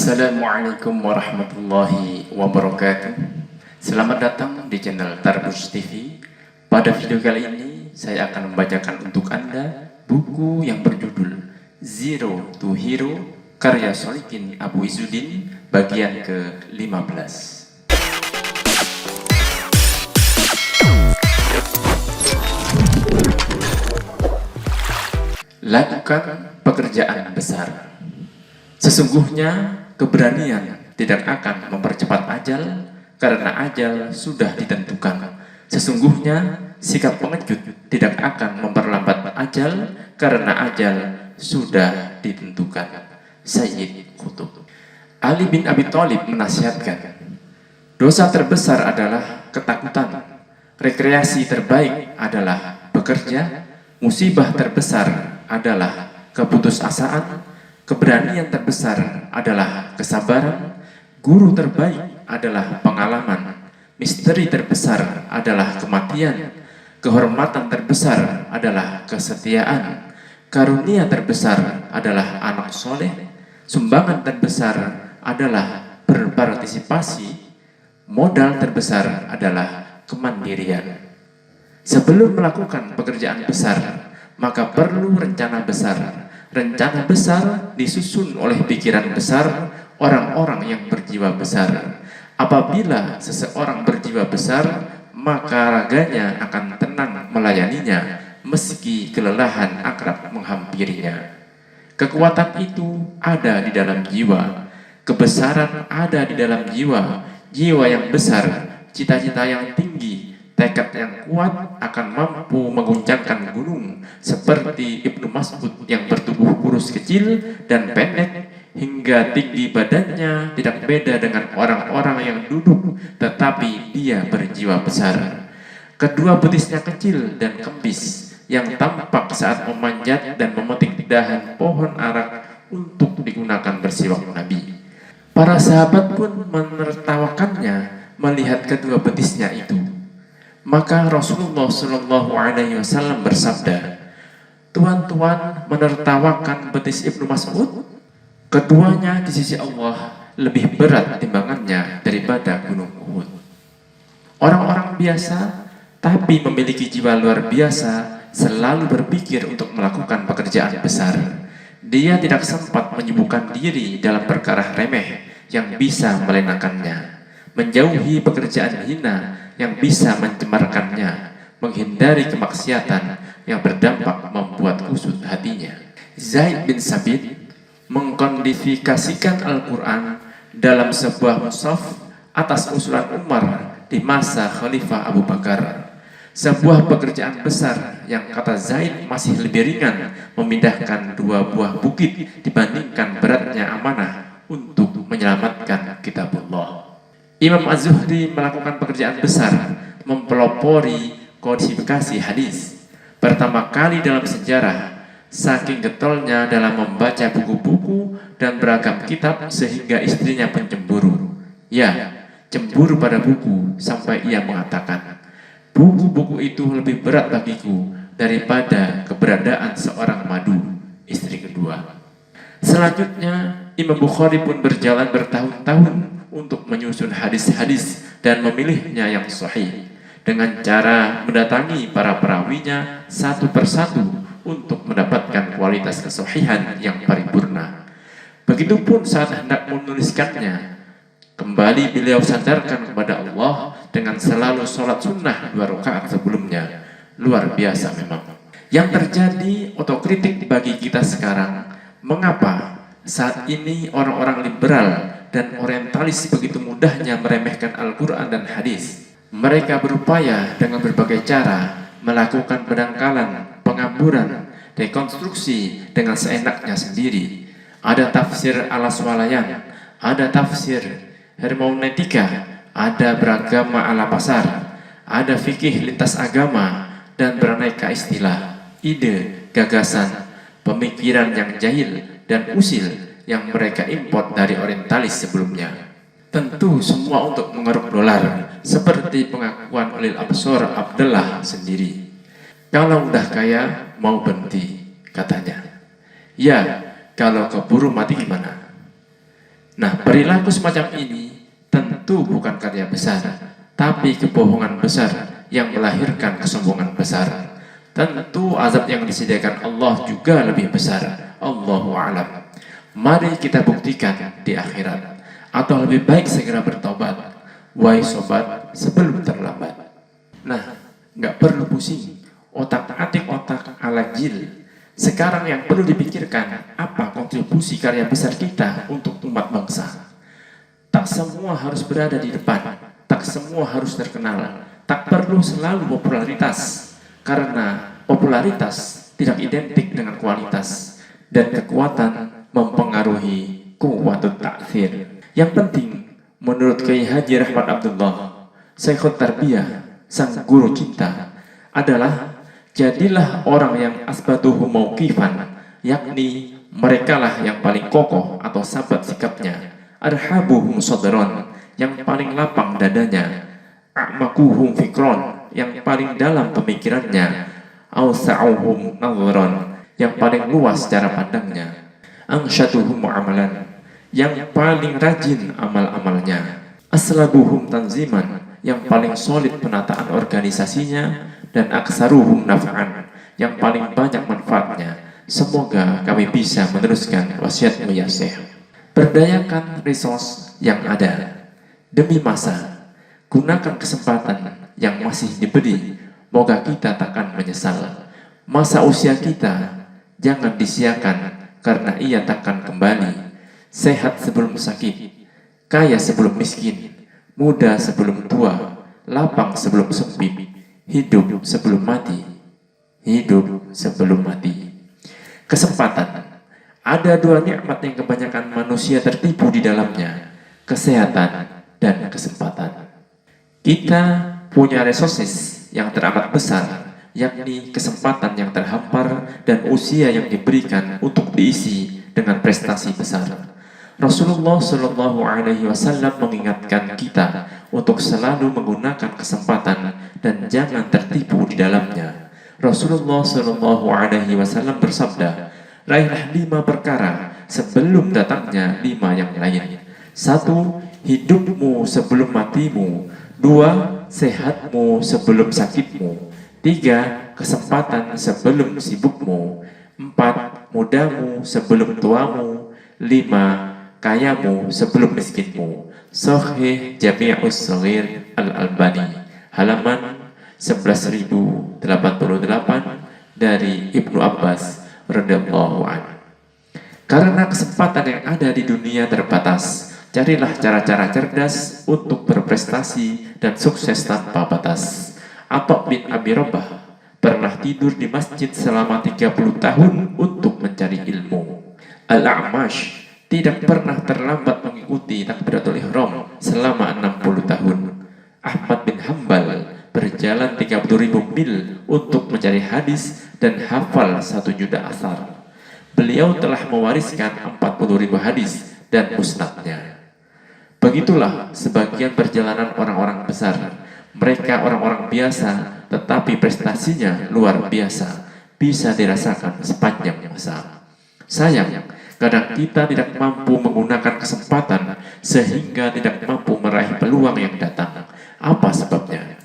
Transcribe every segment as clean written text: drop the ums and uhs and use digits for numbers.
Assalamualaikum warahmatullahi wabarakatuh. Selamat datang di channel Tarbus TV. Pada video kali ini saya akan membacakan untuk Anda buku yang berjudul Zero to Hero karya Sholikin Abu Izzuddin bagian ke-15. Lakukan pekerjaan besar. Sesungguhnya keberanian tidak akan mempercepat ajal karena ajal sudah ditentukan. Sesungguhnya sikap pengecut tidak akan memperlambat ajal karena ajal sudah ditentukan. Sayyid Qutb. Ali bin Abi Thalib menasihatkan, dosa terbesar adalah ketakutan, rekreasi terbaik adalah bekerja, musibah terbesar adalah keputusasaan, keberanian terbesar adalah kesabaran, guru terbaik adalah pengalaman, misteri terbesar adalah kematian, kehormatan terbesar adalah kesetiaan, karunia terbesar adalah anak soleh, sumbangan terbesar adalah berpartisipasi, modal terbesar adalah kemandirian. Sebelum melakukan pekerjaan besar, maka perlu rencana besar. Rencana besar disusun oleh pikiran besar orang-orang yang berjiwa besar. Apabila seseorang berjiwa besar, maka raganya akan tenang melayaninya meski kelelahan akrab menghampirinya. Kekuatan itu ada di dalam jiwa, kebesaran ada di dalam jiwa. Jiwa yang besar, cita-cita yang tinggi, tekad yang kuat akan mampu mengguncangkan gunung, seperti Ibnu Mas'ud yang bertubuh kurus kecil dan pendek hingga tinggi badannya tidak beda dengan orang-orang yang duduk, tetapi dia berjiwa besar. Kedua betisnya kecil dan kempis yang tampak saat memanjat dan memetik dahan pohon arak untuk digunakan bersiwak Nabi. Para sahabat pun menertawakannya melihat kedua betisnya itu. Maka Rasulullah Shallallahu Alaihi Wasallam bersabda, tuan-tuan menertawakan betis Ibnu Mas'ud, keduanya di sisi Allah lebih berat timbangannya daripada gunung Uhud. Orang-orang biasa tapi memiliki jiwa luar biasa selalu berpikir untuk melakukan pekerjaan besar. Dia tidak sempat menyibukkan diri dalam perkara remeh yang bisa melenakannya, menjauhi pekerjaan hina yang bisa mencemarkannya, menghindari kemaksiatan yang berdampak membuat kusut hatinya. Zaid bin Sabit mengkodifikasikan Al-Quran dalam sebuah mushaf atas usulan Umar di masa Khalifah Abu Bakar. Sebuah pekerjaan besar yang kata Zaid masih lebih ringan memindahkan dua buah bukit dibandingkan beratnya amanah untuk menyelamatkan kitabullah. Imam Az-Zuhri melakukan pekerjaan besar mempelopori kodifikasi hadis. Pertama kali dalam sejarah, saking getolnya dalam membaca buku-buku dan beragam kitab sehingga istrinya pun cemburu. Ya, cemburu pada buku sampai ia mengatakan, buku-buku itu lebih berat bagiku daripada keberadaan seorang madu, istri kedua. Selanjutnya, Imam Bukhari pun berjalan bertahun-tahun untuk menyusun hadis-hadis dan memilihnya yang sahih dengan cara mendatangi para perawinya satu persatu untuk mendapatkan kualitas kesahihan yang paripurna. Begitupun saat hendak menuliskannya, kembali beliau sandarkan kepada Allah dengan selalu sholat sunnah 2 rakaat sebelumnya. Luar biasa memang. Yang terjadi otokritik bagi kita sekarang, mengapa saat ini orang-orang liberal dan orientalis begitu mudahnya meremehkan Al-Quran dan hadis. Mereka berupaya dengan berbagai cara melakukan pendangkalan, pengamburan, rekonstruksi dengan seenaknya sendiri. Ada tafsir Al-Aswalayan, ada tafsir hermeneutika, ada beragama ala pasar, ada fikih lintas agama, dan beraneka istilah, ide, gagasan, pemikiran yang jahil dan usil yang mereka import dari orientalis sebelumnya. Tentu semua untuk mengeruk dolar, seperti pengakuan Ulil Absor Abdullah sendiri. Kalau udah kaya mau berhenti, katanya. Ya, kalau keburu mati gimana? Nah, perilaku semacam ini tentu bukan karya besar, tapi kebohongan besar yang melahirkan kesombongan besar. Tentu azab yang disediakan Allah juga lebih besar. Allahu a'lam. Mari kita buktikan di akhirat, atau lebih baik segera bertobat. Wahai sobat, sebelum terlambat. Nah, nggak perlu pusing, otak-atik otak ala jil. Sekarang yang perlu dipikirkan, apa kontribusi karya besar kita untuk umat bangsa. Tak semua harus berada di depan, tak semua harus terkenal, tak perlu selalu popularitas, karena popularitas tidak identik dengan kualitas, dan kekuatan mempengaruhi kuwatut ta'thir. Yang penting, menurut Kiai Haji Rahmat Abdullah, Syekhut Tarbiyah, sang guru cinta, adalah jadilah orang yang asbatuhu mauqifan, yakni merekalah yang paling kokoh atau sabat sikapnya, arhabuhum sadron, yang paling lapang dadanya, a'makuhum fikron, yang paling dalam pemikirannya, awsa'uhum nadhron, yang paling luas cara pandangnya, angsyatuhum amalan, yang paling rajin amal-amalnya, aslabuhum tanziman, yang paling solid penataan organisasinya, dan aksaruhum naf'an, yang paling banyak manfaatnya. Semoga kami bisa meneruskan wasiatmu ya Syekh. Perdayakan resource yang ada demi masa. Gunakan kesempatan yang masih diberi. Moga kita takkan menyesal. Masa usia kita jangan disiakan, karena ia takkan kembali. Sehat sebelum sakit, kaya sebelum miskin, muda sebelum tua, lapang sebelum sempit, hidup sebelum mati, hidup sebelum mati. Kesempatan. Ada dua nikmat yang kebanyakan manusia tertipu di dalamnya, kesehatan dan kesempatan. Kita punya resources yang teramat besar, yakni kesempatan yang terhampar dan usia yang diberikan untuk diisi dengan prestasi besar. Rasulullah Shallallahu Alaihi Wasallam mengingatkan kita untuk selalu menggunakan kesempatan dan jangan tertipu di dalamnya. Rasulullah Shallallahu Alaihi Wasallam bersabda, raihlah 5 perkara sebelum datangnya 5 yang lain. 1. Hidupmu sebelum matimu. 2. Sehatmu sebelum sakitmu. 3. Kesempatan sebelum sibukmu. 4. Mudamu sebelum tuamu. 5. Kayamu sebelum miskinmu. Sahih Jami'us Shaghir Al-Albani, halaman 11.088 dari Ibnu Abbas radhiyallahu anhu. Karena kesempatan yang ada di dunia terbatas, carilah cara-cara cerdas untuk berprestasi dan sukses tanpa batas. Atok bin Abi Rabah pernah tidur di masjid selama 30 tahun untuk mencari ilmu. Al-A'mash tidak pernah terlambat mengikuti takbiratul ihram selama 60 tahun. Ahmad bin Hambal berjalan 30.000 mil untuk mencari hadis dan hafal 1 juta asar. Beliau telah mewariskan 40.000 hadis dan musnadnya. Begitulah sebagian perjalanan orang-orang besar. Mereka orang-orang biasa, tetapi prestasinya luar biasa, bisa dirasakan sepanjang masa. Sayang, kadang kita tidak mampu menggunakan kesempatan sehingga tidak mampu meraih peluang yang datang. Apa sebabnya?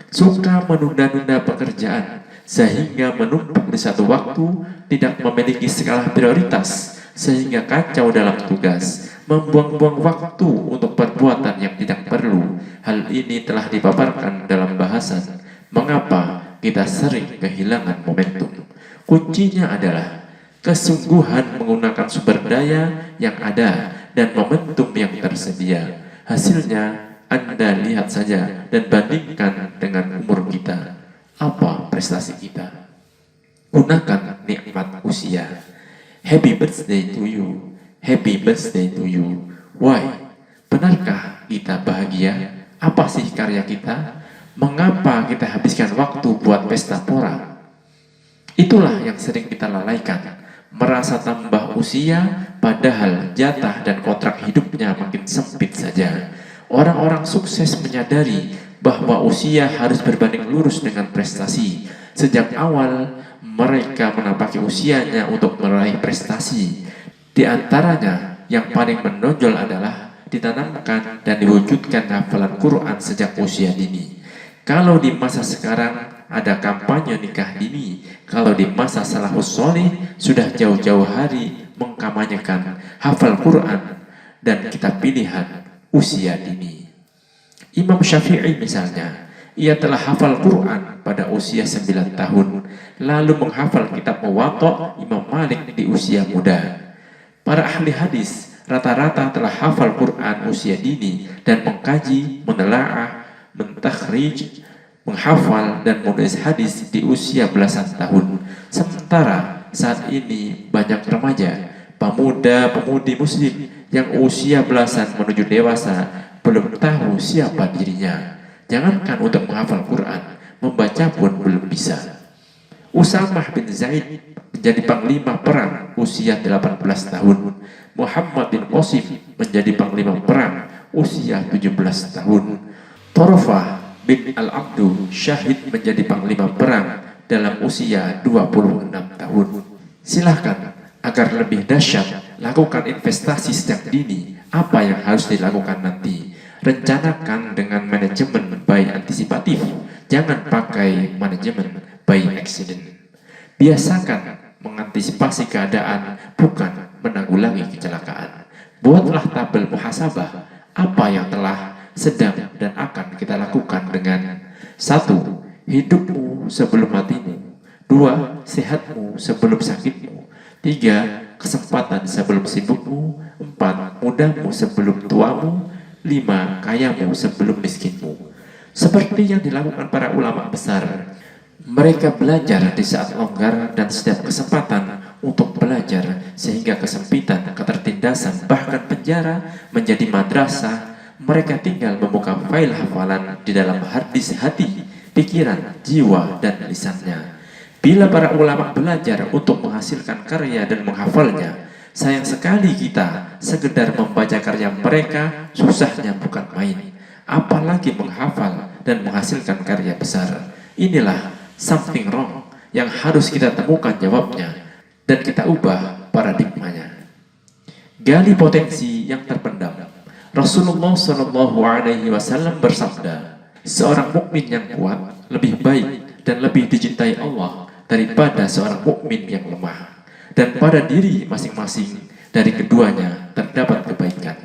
Suka menunda-nunda pekerjaan sehingga menumpuk di satu waktu, tidak memiliki skala prioritas sehingga kacau dalam tugas, membuang-buang waktu untuk perbuatan yang tidak perlu. Hal ini telah dipaparkan dalam bahasan mengapa kita sering kehilangan momentum. Kuncinya adalah kesungguhan menggunakan sumber daya yang ada dan momentum yang tersedia. Hasilnya Anda lihat saja dan bandingkan dengan umur kita. Apa prestasi kita? Gunakan nikmat usia. Happy birthday to you. Happy birthday to you. Why? Benarkah kita bahagia? Apa sih karya kita? Mengapa kita habiskan waktu buat pesta pora? Itulah yang sering kita lalaikan. Merasa tambah usia, padahal jatah dan kontrak hidupnya makin sempit saja. Orang-orang sukses menyadari bahwa usia harus berbanding lurus dengan prestasi. Sejak awal, mereka menapaki usianya untuk meraih prestasi. Di antaranya, yang paling menonjol adalah ditanamkan dan diwujudkan hafalan Quran sejak usia dini. Kalau di masa sekarang ada kampanye nikah dini, kalau di masa salafus soleh sudah jauh-jauh hari mengkampanyekan hafal Quran dan kitab pilihan usia dini. Imam Syafi'i misalnya, ia telah hafal Quran pada usia 9 tahun, lalu menghafal kitab Muwatta Imam Malik di usia muda. Para ahli hadis rata-rata telah hafal Quran usia dini dan mengkaji, menelaah, mentakhrij, menghafal dan menulis hadis di usia belasan tahun. Sementara saat ini banyak remaja, pemuda-pemudi muslim yang usia belasan menuju dewasa belum tahu siapa dirinya. Jangankan untuk menghafal Quran, membaca pun belum bisa. Usamah bin Zaid menjadi panglima perang usia 18 tahun. Muhammad bin Qasim menjadi panglima perang usia 17 tahun. Torofah bin Al-Abdu syahid menjadi panglima perang dalam usia 26 tahun. Silahkan, agar lebih dahsyat, lakukan investasi sejak dini. Apa yang harus dilakukan nanti? Rencanakan dengan manajemen by antisipatif. Jangan pakai manajemen by accident. Biasakan mengantisipasi keadaan, bukan menanggulangi kecelakaan. Buatlah tabel muhasabah apa yang telah, sedang, dan akan kita lakukan dengan 1. Hidupmu sebelum matimu. 2. Sehatmu sebelum sakitmu. 3. Kesempatan sebelum sibukmu. 4. Mudahmu sebelum tuamu. 5. Kayamu sebelum miskinmu. Seperti yang dilakukan para ulama besar, mereka belajar di saat longgar dan setiap kesempatan untuk belajar, sehingga kesempitan, ketertindasan, bahkan penjara menjadi madrasah. Mereka tinggal membuka file hafalan di dalam harddisk hati, pikiran, jiwa, dan lisannya. Bila para ulama belajar untuk menghasilkan karya dan menghafalnya, sayang sekali kita sekedar membaca karya mereka, susahnya bukan main. Apalagi menghafal dan menghasilkan karya besar. Inilah something wrong yang harus kita temukan jawabnya dan kita ubah paradigmanya. Gali potensi yang terpendam. Rasulullah SAW bersabda, seorang mukmin yang kuat lebih baik dan lebih dicintai Allah daripada seorang mukmin yang lemah. Dan pada diri masing-masing dari keduanya terdapat kebaikan.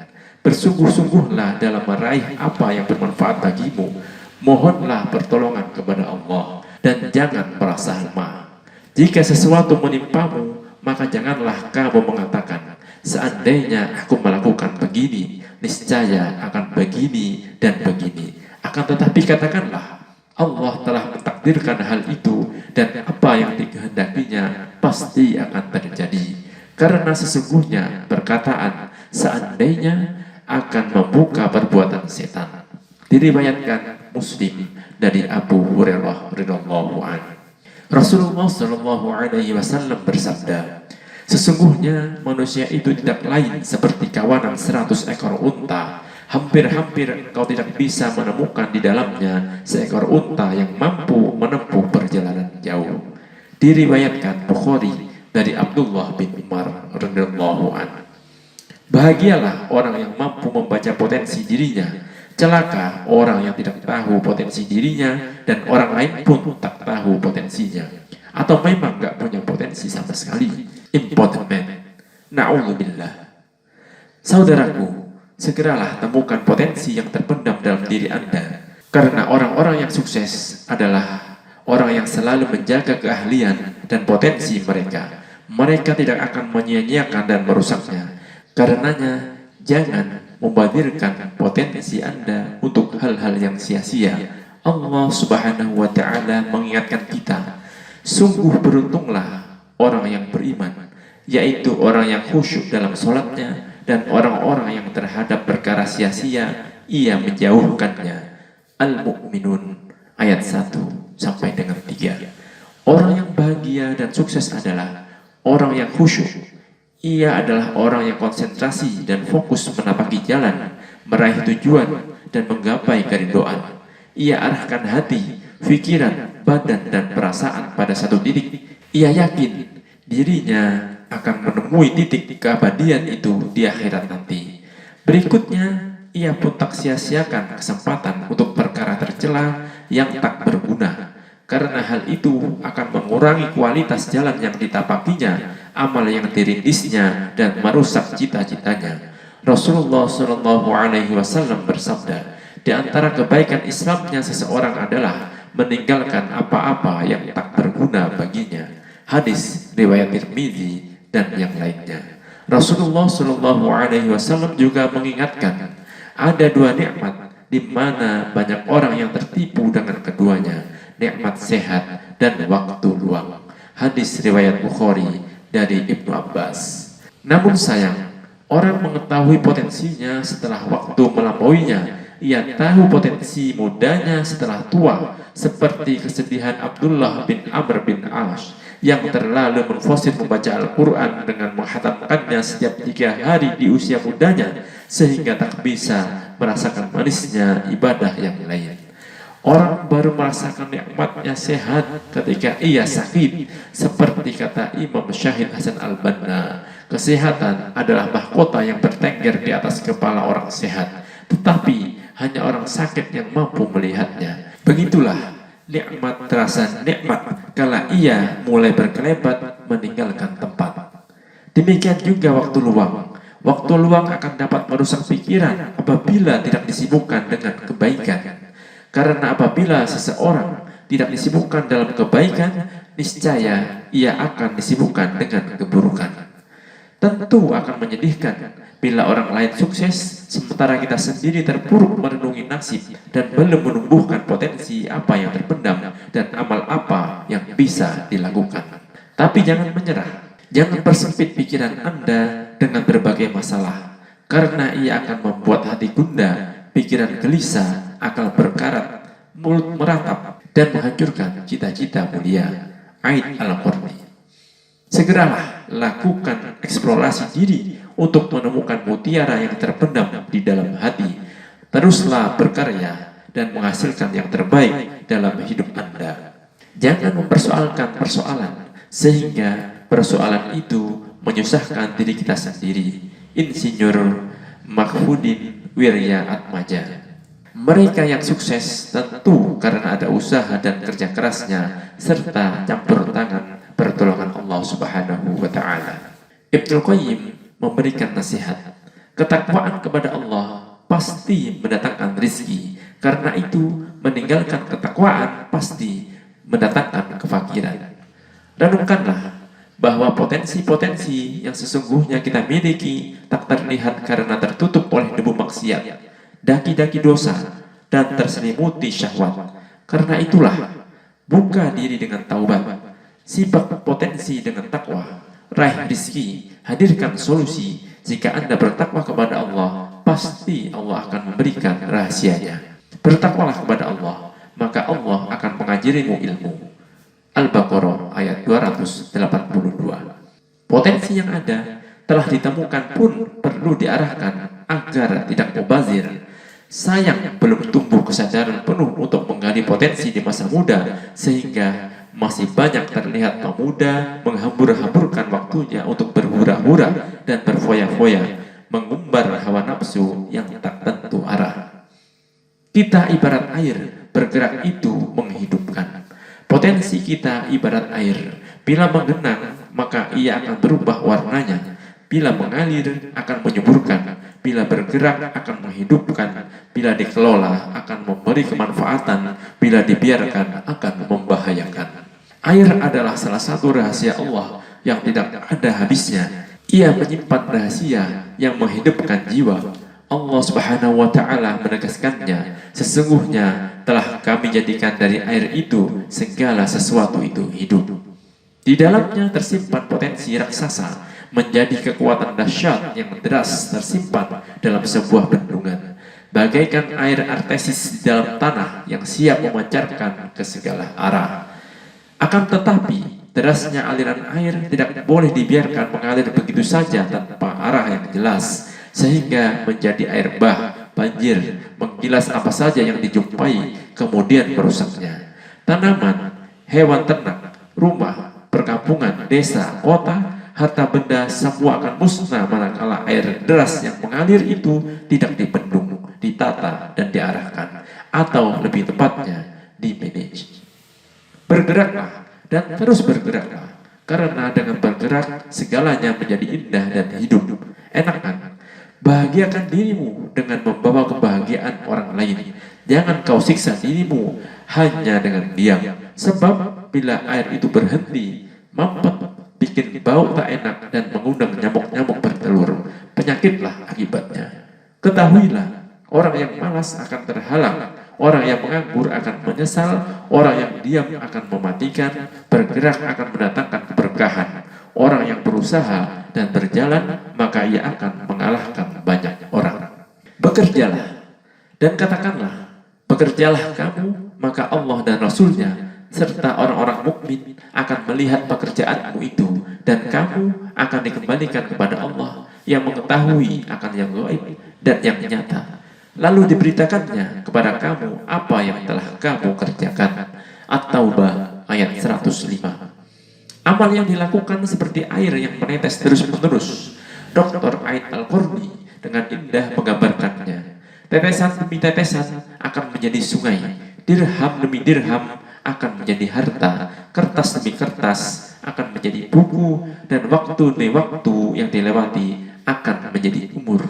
Bersungguh-sungguhlah dalam meraih apa yang bermanfaat bagimu. Mohonlah pertolongan kepada Allah dan jangan merasa lemah. Jika sesuatu menimpamu, maka janganlah kamu mengatakan, seandainya aku melakukan begini, niscaya akan begini dan begini. Akan tetapi katakanlah, Allah telah mentakdirkan hal itu dan apa yang dikehendakinya pasti akan terjadi. Karena sesungguhnya perkataan seandainya akan membuka perbuatan setan. Diriwayatkan Muslim dari Abu Hurairah radhiyallahu anhu. Rasulullah sallallahu alaihi wasallam bersabda, sesungguhnya manusia itu tidak lain seperti kawanan 100 ekor unta. Hampir-hampir engkau tidak bisa menemukan di dalamnya seekor unta yang mampu menempuh perjalanan jauh. Diriwayatkan Bukhari dari Abdullah bin Umar radhiyallahu anhu. Bahagialah orang yang mampu membaca potensi dirinya. Celaka orang yang tidak tahu potensi dirinya dan orang lain pun tak tahu potensinya, atau memang gak punya potensi sama sekali. Impotent man. Na'udzubillah. Saudaraku, segeralah temukan potensi yang terpendam dalam diri Anda. Karena orang-orang yang sukses adalah orang yang selalu menjaga keahlian dan potensi mereka. Mereka tidak akan menyia-nyiakan dan merusaknya. Karenanya, jangan membazirkan potensi Anda untuk hal-hal yang sia-sia. Allah Subhanahu wa Ta'ala mengingatkan kita, sungguh beruntunglah orang yang beriman, yaitu orang yang khusyuk dalam sholatnya dan orang-orang yang terhadap perkara sia-sia ia menjauhkannya. Al-Mu'minun ayat 1 sampai dengan 3. Orang yang bahagia dan sukses adalah orang yang khusyuk. Ia adalah orang yang konsentrasi dan fokus menapaki jalan, meraih tujuan dan menggapai keridhaan. Ia arahkan hati, pikiran, badan dan perasaan pada satu titik. Ia yakin dirinya akan menemui titik keabadian itu di akhirat nanti. Berikutnya, ia pun tak sia-siakan kesempatan untuk perkara tercela yang tak berguna, karena hal itu akan mengurangi kualitas jalan yang ditapakinya, amal yang dirindisnya, dan merusak cita-citanya. Rasulullah Shallallahu Alaihi Wasallam bersabda, di antara kebaikan Islamnya seseorang adalah meninggalkan apa-apa yang tak berguna baginya. Hadis riwayat Tirmidzi dan yang lainnya. Rasulullah Shallallahu Alaihi Wasallam juga mengingatkan, ada dua nikmat di mana banyak orang yang tertipu dengan keduanya, nikmat sehat dan waktu luang. Hadis riwayat Bukhari dari Ibnu Abbas. Namun sayang, orang mengetahui potensinya setelah waktu melampauinya. Ia tahu potensi mudanya setelah tua, seperti kesedihan Abdullah bin Amr bin As yang terlalu memfosil membaca Al-Quran dengan menghatamkannya setiap 3 hari di usia mudanya, sehingga tak bisa merasakan manisnya ibadah yang lain. Orang baru merasakan nikmatnya sehat ketika ia sakit, seperti kata Imam Syahid Hasan Al-Banna, kesehatan adalah mahkota yang bertengger di atas kepala orang sehat, tetapi hanya orang sakit yang mampu melihatnya. Begitulah nikmat terasa nikmat kala ia mulai berkelebat meninggalkan tempat. Demikian juga waktu luang. Waktu luang akan dapat merusak pikiran apabila tidak disibukkan dengan kebaikan. Karena apabila seseorang tidak disibukkan dalam kebaikan, niscaya ia akan disibukkan dengan keburukan. Tentu akan menyedihkan bila orang lain sukses, sementara kita sendiri terpuruk merenungi nasib dan belum menumbuhkan potensi apa yang terpendam dan amal apa yang bisa dilakukan. Tapi jangan menyerah, jangan persempit pikiran Anda dengan berbagai masalah, karena ia akan membuat hati gundah, pikiran gelisah, akal berkarat, mulut meratap, dan menghancurkan cita-cita mulia. Aid Al-Qurni. Segeralah lakukan eksplorasi diri untuk menemukan mutiara yang terpendam di dalam hati. Teruslah berkarya dan menghasilkan yang terbaik dalam hidup Anda. Jangan mempersoalkan persoalan sehingga persoalan itu menyusahkan diri kita sendiri. Insinyur Mahfudin Wirya Atmaja. Mereka yang sukses tentu karena ada usaha dan kerja kerasnya serta campur tangan pertolongan Allah Subhanahu wa Ta'ala. Ibnu Qayyim memberikan nasihat, ketakwaan kepada Allah pasti mendatangkan rizki, karena itu meninggalkan ketakwaan pasti mendatangkan kefakiran. Renungkanlah bahwa potensi-potensi yang sesungguhnya kita miliki tak terlihat karena tertutup oleh debu maksiat, daki-daki dosa, dan terselimuti syahwat. Karena itulah, buka diri dengan taubat, sibak potensi dengan takwa, raih rizki, hadirkan solusi. Jika Anda bertakwa kepada Allah, pasti Allah akan memberikan rahasianya. Bertakwalah kepada Allah, maka Allah akan mengajarimu ilmu. Al-Baqarah ayat 282. Potensi yang ada telah ditemukan pun perlu diarahkan agar tidak mubazir. Sayang belum tumbuh kesadaran penuh untuk menggali potensi di masa muda, sehingga masih banyak terlihat pemuda menghambur-hamburkan waktunya untuk berhura-hura dan berfoya-foya, mengumbar hawa nafsu yang tak tentu arah. Kita ibarat air, bergerak itu menghidupkan. Potensi kita ibarat air, bila menggenang maka ia akan berubah warnanya, bila mengalir akan menyuburkan, bila bergerak akan menghidupkan, bila dikelola akan memberi kemanfaatan, bila dibiarkan akan membahayakan. Air adalah salah satu rahasia Allah yang tidak ada habisnya. Ia menyimpan rahasia yang menghidupkan jiwa. Allah Subhanahu wa Ta'ala menegaskannya, sesungguhnya telah kami jadikan dari air itu segala sesuatu itu hidup. Di dalamnya tersimpan potensi raksasa, menjadi kekuatan dahsyat yang deras tersimpan dalam sebuah bendungan, bagaikan air artesis di dalam tanah yang siap memancarkan ke segala arah. Akan tetapi, derasnya aliran air tidak boleh dibiarkan mengalir begitu saja tanpa arah yang jelas, sehingga menjadi air bah, banjir, menggilas apa saja yang dijumpai, kemudian merusaknya. Tanaman, hewan ternak, rumah, perkampungan, desa, kota, harta benda semua akan musnah manakala air deras yang mengalir itu tidak dibendung, ditata dan diarahkan, atau lebih tepatnya dimanage. Bergeraklah dan terus bergeraklah, karena dengan bergerak segalanya menjadi indah dan hidup. Enak kan? Bahagiakan dirimu dengan membawa kebahagiaan orang lain. Jangan kau siksa dirimu hanya dengan diam, sebab bila air itu berhenti, mampet, bikin bau tak enak dan mengundang nyamuk-nyamuk bertelur. Penyakitlah akibatnya. Ketahuilah, orang yang malas akan terhalang, orang yang menganggur akan menyesal, orang yang diam akan mematikan, bergerak akan mendatangkan keberkahan. Orang yang berusaha dan berjalan, maka ia akan mengalahkan banyak orang. Bekerjalah dan katakanlah, bekerjalah kamu, maka Allah dan Rasulnya serta orang-orang mukmin akan melihat pekerjaanmu itu, dan kamu akan dikembalikan kepada Allah yang mengetahui akan yang gaib dan yang nyata. Lalu diberitakannya kepada kamu apa yang telah kamu kerjakan. At-Taubah ayat 105. Amal yang dilakukan seperti air yang menetes terus-menerus. Dr. Aid Al-Qurni dengan indah menggambarkannya. Tetesan demi tetesan akan menjadi sungai, dirham demi dirham akan menjadi harta, kertas demi kertas akan menjadi buku, dan waktu demi waktu yang dilewati akan menjadi umur.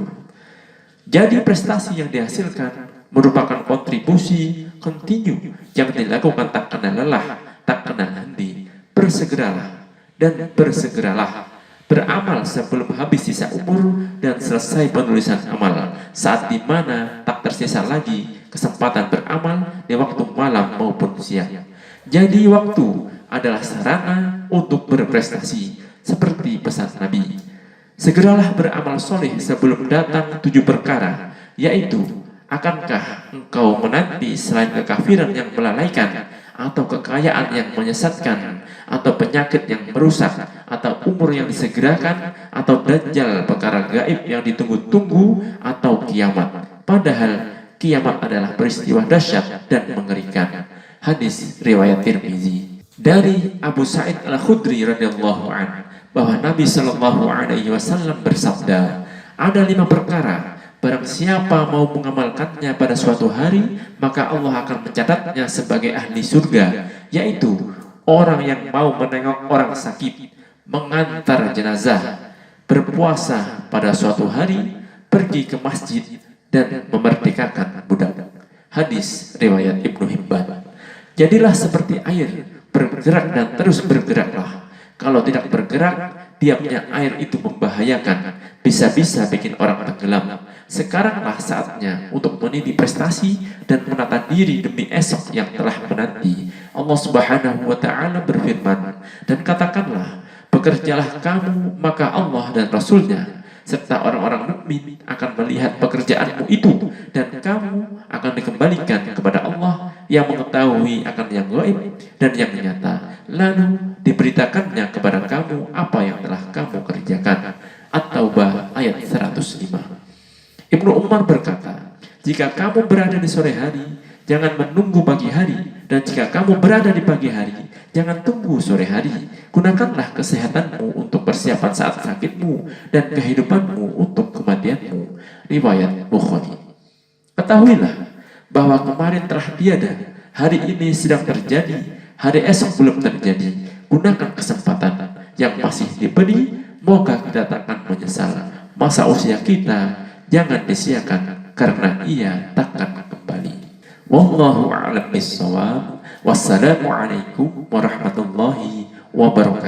Jadi prestasi yang dihasilkan merupakan kontribusi kontinu yang dilakukan tak kenal lelah, tak kenal henti. Bersegeralah dan bersegeralah beramal sebelum habis sisa umur dan selesai penulisan amal, saat dimana tak tersisa lagi kesempatan beramal di waktu malam maupun siang. Jadi waktu adalah sarana untuk berprestasi, seperti pesan Nabi. Segeralah beramal soleh sebelum datang 7 perkara, yaitu akankah engkau menanti selain kekafiran yang melalaikan, atau kekayaan yang menyesatkan, atau penyakit yang merusak, atau umur yang disegerakan, atau dajjal perkara gaib yang ditunggu-tunggu, atau kiamat. Padahal kiamat adalah peristiwa dahsyat dan mengerikan. Hadis riwayat Tirmizi. Dari Abu Sa'id Al-Khudri radhiyallahu anhu bahwa Nabi Shallallahu alaihi wasallam bersabda, ada 5 perkara, barang siapa mau mengamalkannya pada suatu hari, maka Allah akan mencatatnya sebagai ahli surga, yaitu orang yang mau menengok orang sakit, mengantar jenazah, berpuasa pada suatu hari, pergi ke masjid, dan memerdekakan budak. Hadis riwayat Ibnu Hibban. Jadilah seperti air, bergerak dan terus bergeraklah. Kalau tidak bergerak, diamnya air itu membahayakan, bisa-bisa bikin orang tenggelam. Sekaranglah saatnya untuk meniti prestasi dan menata diri demi esok yang telah menanti. Allah Subhanahu wa Ta'ala berfirman, dan katakanlah, bekerjalah kamu, maka Allah dan Rasulnya serta orang-orang mukmin akan melihat pekerjaanmu itu, dan kamu akan dikembalikan kepada Allah yang mengetahui akan yang gaib dan yang nyata. Lalu diberitakannya kepada kamu apa yang telah kamu kerjakan. At-Taubah ayat 105. Ibnu Umar berkata, jika kamu berada di sore hari, jangan menunggu pagi hari, dan jika kamu berada di pagi hari, jangan tunggu sore hari. Gunakanlah kesehatanmu untuk persiapan saat sakitmu, dan kehidupanmu untuk kematianmu. Riwayat Bukhari. Ketahuilah bahwa kemarin telah tiada, hari ini sedang terjadi, hari esok belum terjadi. Gunakan kesempatan yang masih diberi, moga kita takkan menyesal. Masa usia kita jangan disia-siakan, karena ia takkan kembali. Wallahu a'lam bishawab. Wassalamualaikum warahmatullahi wabarakatuh.